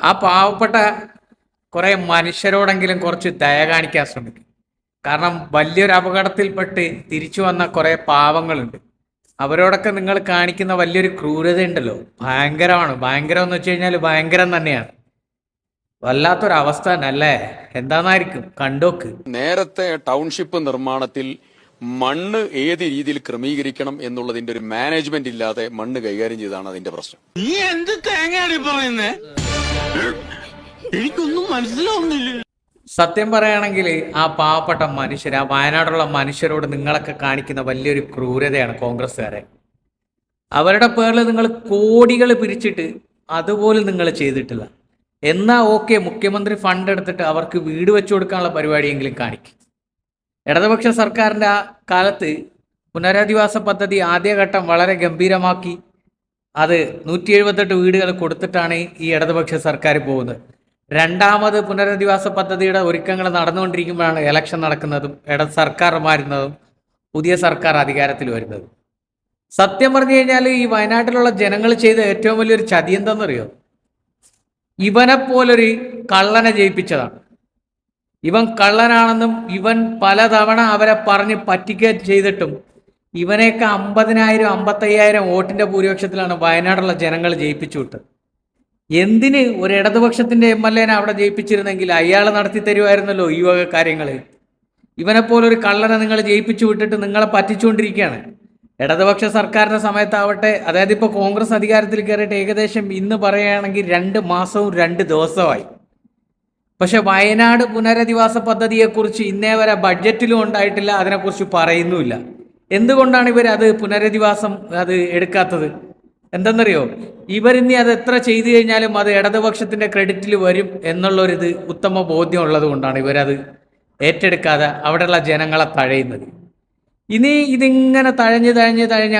ആ പാവപ്പെട്ട കുറെ മനുഷ്യരോടെങ്കിലും കുറച്ച് ദയ കാണിക്കാൻ ശ്രമിക്കും. കാരണം വലിയൊരു അപകടത്തിൽപ്പെട്ട് തിരിച്ചു വന്ന കുറെ പാവങ്ങളുണ്ട്. അവരോടൊക്കെ നിങ്ങൾ കാണിക്കുന്ന വലിയൊരു ക്രൂരത ഉണ്ടല്ലോ, ഭയങ്കരമാണ്. ഭയങ്കരം എന്ന് വെച്ച് കഴിഞ്ഞാൽ ഭയങ്കരം തന്നെയാണ്. വല്ലാത്തൊരവസ്ഥ തന്നെ അല്ലേ? എന്താന്നായിരിക്കും കണ്ടോക്ക്. നേരത്തെ ടൗൺഷിപ്പ് നിർമ്മാണത്തിൽ മണ്ണ് ഏത് രീതിയിൽ ക്രമീകരിക്കണം എന്നുള്ളതിന്റെ ഒരു മാനേജ്മെന്റ് ഇല്ലാതെ മണ്ണ് കൈകാര്യം ചെയ്താണ് അതിന്റെ പ്രശ്നം. നീ എന്ത് തേങ്ങയാണ് പറയുന്നേ? എനിക്കൊന്നും മനസ്സിലാവുന്നില്ല. സത്യം പറയുകയാണെങ്കിൽ ആ പാവപ്പെട്ട മനുഷ്യർ, ആ വയനാടുള്ള മനുഷ്യരോട് നിങ്ങളൊക്കെ കാണിക്കുന്ന വലിയൊരു ക്രൂരതയാണ് കോൺഗ്രസ്സുകാരെ. അവരുടെ പേരിൽ നിങ്ങൾ കോടികൾ പിരിച്ചിട്ട് അതുപോലും നിങ്ങൾ ചെയ്തിട്ടില്ല. എന്നാ ഓക്കെ, മുഖ്യമന്ത്രി ഫണ്ട് എടുത്തിട്ട് അവർക്ക് വീട് വെച്ചു കൊടുക്കാനുള്ള പരിപാടിയെങ്കിലും കാണിക്കും. ഇടതുപക്ഷ സർക്കാരിൻ്റെ ആ കാലത്ത് പുനരധിവാസ പദ്ധതി ആദ്യഘട്ടം വളരെ ഗംഭീരമാക്കി അത് 178 വീടുകൾ കൊടുത്തിട്ടാണ് ഈ ഇടതുപക്ഷ സർക്കാർ പോകുന്നത്. രണ്ടാമത് പുനരധിവാസ പദ്ധതിയുടെ ഒരുക്കങ്ങൾ നടന്നുകൊണ്ടിരിക്കുമ്പോഴാണ് ഇലക്ഷൻ നടക്കുന്നതും സർക്കാർ മാറുന്നതും പുതിയ സർക്കാർ അധികാരത്തിൽ വരുന്നതും. സത്യം പറഞ്ഞു കഴിഞ്ഞാൽ ഈ വയനാട്ടിലുള്ള ജനങ്ങൾ ചെയ്ത ഏറ്റവും വലിയൊരു ചതി എന്താണെന്നറിയോ? ഇവനെപ്പോലൊരു കള്ളനെ ജയിപ്പിച്ചതാണ്. ഇവൻ കള്ളനാണെന്നും ഇവൻ പലതവണ അവരെ പറഞ്ഞ് പറ്റിക്കുകയും ചെയ്തിട്ടും ഇവനെയൊക്കെ 50,000 55,000 വോട്ടിന്റെ ഭൂരിപക്ഷത്തിലാണ് വയനാടുള്ള ജനങ്ങൾ ജയിപ്പിച്ചു വിട്ടത്. എന്തിന് ഒരു ഇടതുപക്ഷത്തിന്റെ MLA അവിടെ ജയിപ്പിച്ചിരുന്നെങ്കിൽ അയാൾ നടത്തി തരുമായിരുന്നല്ലോ ഈ വക കാര്യങ്ങൾ. ഇവനെപ്പോലൊരു കള്ളനെ നിങ്ങൾ ജയിപ്പിച്ചു വിട്ടിട്ട് നിങ്ങളെ പറ്റിച്ചുകൊണ്ടിരിക്കുകയാണ്. ഇടതുപക്ഷ സർക്കാരിന്റെ സമയത്താവട്ടെ, അതായത് ഇപ്പോൾ കോൺഗ്രസ് അധികാരത്തിൽ കയറിയിട്ട് ഏകദേശം ഇന്ന് പറയുകയാണെങ്കിൽ 2 മാസവും 2 ദിവസമായി. പക്ഷെ വയനാട് പുനരധിവാസ പദ്ധതിയെക്കുറിച്ച് ഇന്നേ വരെ ബഡ്ജറ്റിലും ഉണ്ടായിട്ടില്ല, അതിനെക്കുറിച്ച് പറയുന്നുമില്ല. എന്തുകൊണ്ടാണ് ഇവർ അത് പുനരധിവാസം അത് എടുക്കാത്തത്? എന്തെന്നറിയോ? ഇവരിനി അത് എത്ര ചെയ്തു കഴിഞ്ഞാലും അത് ഇടതുപക്ഷത്തിന്റെ ക്രെഡിറ്റിൽ വരും എന്നുള്ളൊരിത് ഉത്തമ ബോധ്യം ഉള്ളത് കൊണ്ടാണ് ഇവരത് ഏറ്റെടുക്കാതെ അവിടെയുള്ള ജനങ്ങളെ തഴയുന്നത്. ഇനി ഇതിങ്ങനെ തഴഞ്ഞ്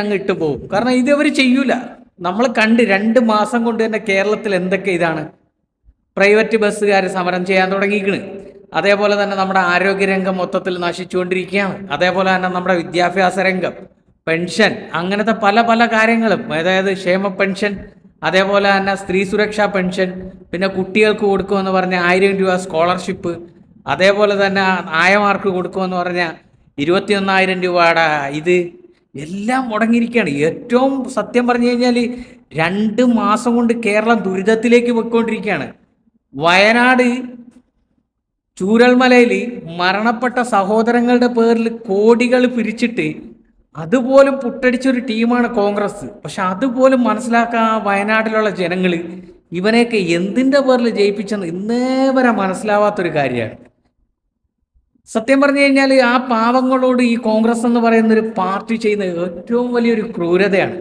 അങ്ങ് ഇട്ടു പോകും. കാരണം ഇതവർ ചെയ്യൂല. നമ്മൾ കണ്ട് 2 മാസം കൊണ്ട് തന്നെ കേരളത്തിൽ എന്തൊക്കെ ഇതാണ്. പ്രൈവറ്റ് ബസ്സുകാർ സമരം ചെയ്യാൻ തുടങ്ങിയിരിക്കണ്. അതേപോലെ തന്നെ നമ്മുടെ ആരോഗ്യരംഗം മൊത്തത്തിൽ നശിച്ചുകൊണ്ടിരിക്കുകയാണ്. അതേപോലെ തന്നെ നമ്മുടെ വിദ്യാഭ്യാസ രംഗം, പെൻഷൻ, അങ്ങനത്തെ പല പല കാര്യങ്ങളും, അതായത് ക്ഷേമ പെൻഷൻ, അതേപോലെ തന്നെ സ്ത്രീ സുരക്ഷാ പെൻഷൻ, പിന്നെ കുട്ടികൾക്ക് കൊടുക്കുമെന്ന് പറഞ്ഞ 1000 രൂപ സ്കോളർഷിപ്പ്, അതേപോലെ തന്നെ ആയമാർക്ക് കൊടുക്കുമെന്ന് പറഞ്ഞ 21,000 രൂപയുടെ ഇത് എല്ലാം മുടങ്ങിയിരിക്കുകയാണ്. ഏറ്റവും സത്യം പറഞ്ഞു കഴിഞ്ഞാൽ 2 മാസം കൊണ്ട് കേരളം ദുരിതത്തിലേക്ക് പോയിക്കൊണ്ടിരിക്കുകയാണ്. വയനാട് ചൂരൽമലയിൽ മരണപ്പെട്ട സഹോദരങ്ങളുടെ പേരിൽ കോടികൾ പിരിച്ചിട്ട് അതുപോലും പുട്ടടിച്ചൊരു ടീമാണ് കോൺഗ്രസ്. പക്ഷെ അതുപോലും മനസ്സിലാക്കാൻ വയനാട്ടിലുള്ള ജനങ്ങൾ ഇവനെയൊക്കെ എന്തിൻ്റെ പേരിൽ ജയിപ്പിച്ചെന്ന് ഇന്നേ വരെ മനസ്സിലാവാത്തൊരു കാര്യമാണ്. സത്യം പറഞ്ഞു കഴിഞ്ഞാൽ ആ പാവങ്ങളോട് ഈ കോൺഗ്രസ് എന്ന് പറയുന്നൊരു പാർട്ടി ചെയ്യുന്ന ഏറ്റവും വലിയൊരു ക്രൂരതയാണ്.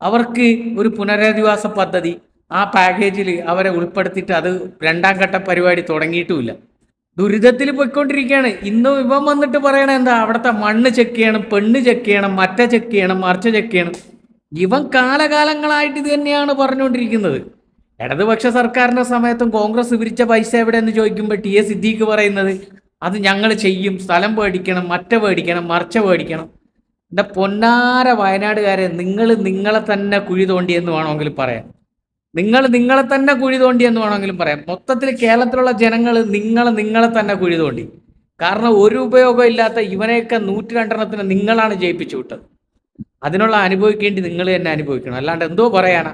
അവർക്ക് ഒരു പുനരധിവാസ പദ്ധതി ആ പാക്കേജിൽ അവരെ ഉൾപ്പെടുത്തിയിട്ട് അത് 2ാം ഘട്ട പരിപാടി തുടങ്ങിയിട്ടുമില്ല. ദുരിതത്തിൽ പോയിക്കൊണ്ടിരിക്കുകയാണ്. ഇന്നും ഇവൻ വന്നിട്ട് പറയണ എന്താ, അവിടുത്തെ മണ്ണ് ചെക്ക് ചെയ്യണം, പെണ്ണ് ചെക്ക് ചെയ്യണം, മറ്റ ചെക്ക് ചെയ്യണം, മറിച്ച ചെക്ക് ചെയ്യണം. ഇവൻ കാലകാലങ്ങളായിട്ട് ഇത് തന്നെയാണ് പറഞ്ഞുകൊണ്ടിരിക്കുന്നത്. ഇടതുപക്ഷ സർക്കാരിൻ്റെ സമയത്തും കോൺഗ്രസ് പിരിച്ച പൈസ എവിടെയെന്ന് ചോദിക്കുമ്പോൾ ടി എ സിദ്ദീഖ് പറയുന്നത് അത് ഞങ്ങൾ ചെയ്യും, സ്ഥലം മേടിക്കണം, മറ്റ മേടിക്കണം, മറിച്ച മേടിക്കണം. എൻ്റെ പൊന്നാര വയനാടുകാരെ, നിങ്ങൾ നിങ്ങളെ തന്നെ കുഴി തോണ്ടിയെന്ന് വേണമെങ്കിലും പറയാം. നിങ്ങളെ തന്നെ കുഴി തോണ്ടിയെന്ന് വേണമെങ്കിലും പറയാം. മൊത്തത്തിൽ കേരളത്തിലുള്ള ജനങ്ങൾ നിങ്ങളെ തന്നെ കുഴി തോണ്ടി. കാരണം ഒരു ഉപയോഗം ഇല്ലാത്ത ഇവനെയൊക്കെ 102 നിങ്ങളാണ് ജയിപ്പിച്ചു വിട്ടത്. അതിനുള്ള അനുഭവിക്കേണ്ടി നിങ്ങൾ തന്നെ അനുഭവിക്കണം. അല്ലാണ്ട് എന്തോ പറയാനാ.